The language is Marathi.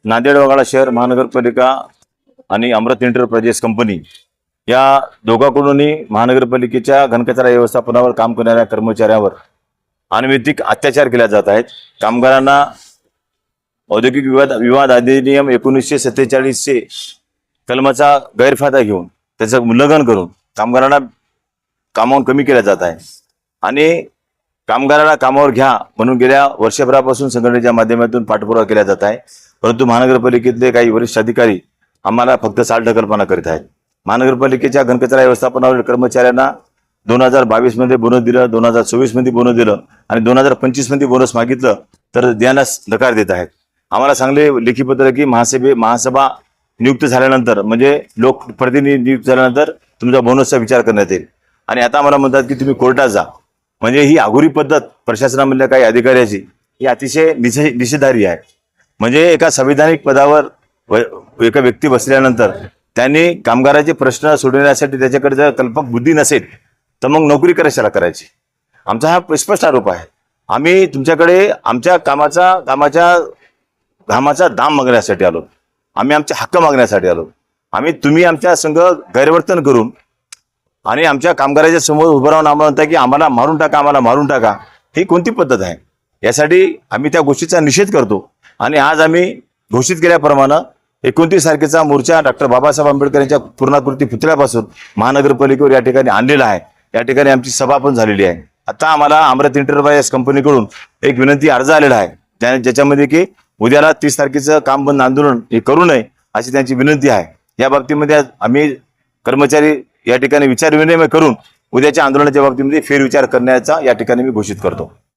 नांदेड वगळा शहर महानगरपालिका आणि अमृत एंटरप्राइजेस कंपनी या दोघांकडूनही महानगरपालिकेच्या घनकचरा व्यवस्थापनावर काम करणाऱ्या कर्मचाऱ्यांवर अनैतिक अत्याचार केले जात आहेत। कामगारांना औद्योगिक विवाद अधिनियम 1947 कलमाचा गैरफायदा घेऊन त्याचं उल्लंघन करून कामगारांना कामावून कमी केलं जात आहे आणि कामगारांना कामावर घ्या म्हणून गेल्या वर्षभरापासून संघटनेच्या माध्यमातून पाठपुरावा केला जात आहे। परंतु महानगरपालिकेतले काही वरिष्ठ अधिकारी आम्हाला फक्त चालढकलपणा करीत आहेत। महानगरपालिकेच्या घनकचरा व्यवस्थापनावरील कर्मचाऱ्यांना 2022 मध्ये बोनस दिलं, 2024 मध्ये बोनस दिलं आणि 2025 मध्ये बोनस मागितलं तर देण्यास नकार देत आहेत। आम्हाला सांगले लेखीपत्र की महासभा नियुक्त झाल्यानंतर म्हणजे लोकप्रतिनिधी नियुक्त झाल्यानंतर तुमचा बोनसचा विचार करण्यात येईल आणि आता आम्हाला म्हणतात की तुम्ही कोर्टात जा। म्हणजे ही आघुरी पद्धत प्रशासनामधल्या काही अधिकाऱ्याची ही अतिशय निषेधार्ह आहे। म्हणजे एका संविधानिक पदावर एका व्यक्ती बसल्यानंतर त्यांनी कामगाराचे प्रश्न सोडवण्यासाठी त्याच्याकडे जर कल्पक बुद्धी नसेल तर मग नोकरी कशाला करायची। आमचा हा स्पष्ट आरोप आहे। आम्ही तुमच्याकडे आमच्या घामाचा दाम मागण्यासाठी आलो, आम्ही आमचे हक्क मागण्यासाठी आलो। तुम्ही आमच्या संघ गैरवर्तन करून आणि आमच्या कामगाराच्या समोर उभं राहून आम्हाला म्हणता की आम्हाला मारून टाका, ही कोणती पद्धत आहे। यासाठी आम्ही त्या गोष्टीचा निषेध करतो आणि आज आम्ही घोषित केल्याप्रमाणे 29 तारखेचा मोर्चा डॉक्टर बाबासाहेब आंबेडकर यांच्या पूर्णाकृती पुतळ्यापासून महानगरपालिकेवर या ठिकाणी आणलेला आहे। या ठिकाणी आमची सभा पण झालेली आहे। आता आम्हाला अमृत एंटरप्राइजेस कंपनीकडून एक विनंती अर्ज आलेला आहे ज्याच्यामध्ये की उद्याला 30 तारखेचं काम बंद आंदोलन हे करू नये अशी त्यांची विनंती आहे। या बाबतीमध्ये आम्ही कर्मचारी या ठिकाणी विचार विनिमय करून उद्याच्या आंदोलनाच्या बाबतीमध्ये फेरविचार करण्याचा या ठिकाणी मी घोषित करतो।